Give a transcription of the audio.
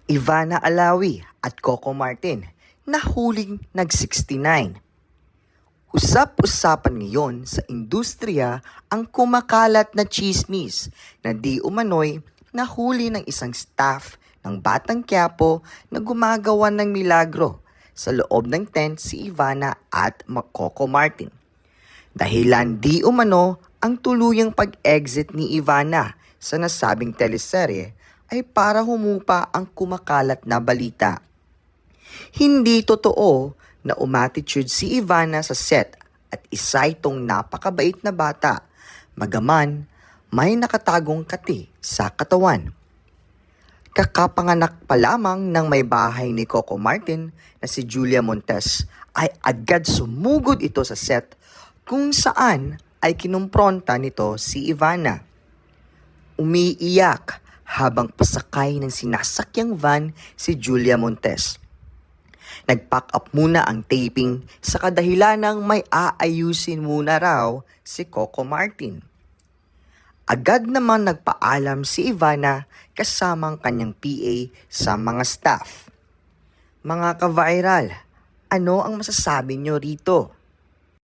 Ivana Alawi at Coco Martin na huling nag-69. Usap-usapan ngayon sa industriya ang kumakalat na chismis na di umano'y nahuli ng isang staff ng Batang Quiapo na gumagawa ng milagro sa loob ng tent si Ivana at Coco Martin. Dahilan di umano ang tuluyang pag-exit ni Ivana sa nasabing teleserye ay para humupa ang kumakalat na balita. Hindi totoo na umattitude si Ivana sa set at isa itong napakabait na bata, magaman may nakatagong kati sa katawan. Kakapanganak pa lamang ng may bahay ni Coco Martin na si Julia Montes ay agad sumugod ito sa set kung saan ay kinumpronta nito si Ivana. Umiiyak habang pasakay ng sinasakyang van si Julia Montes. Nag-pack up muna ang taping sa kadahilanang may aayusin muna raw si Coco Martin. Agad naman nagpaalam si Ivana kasamang kanyang PA sa mga staff. Mga ka-viral, ano ang masasabi nyo rito?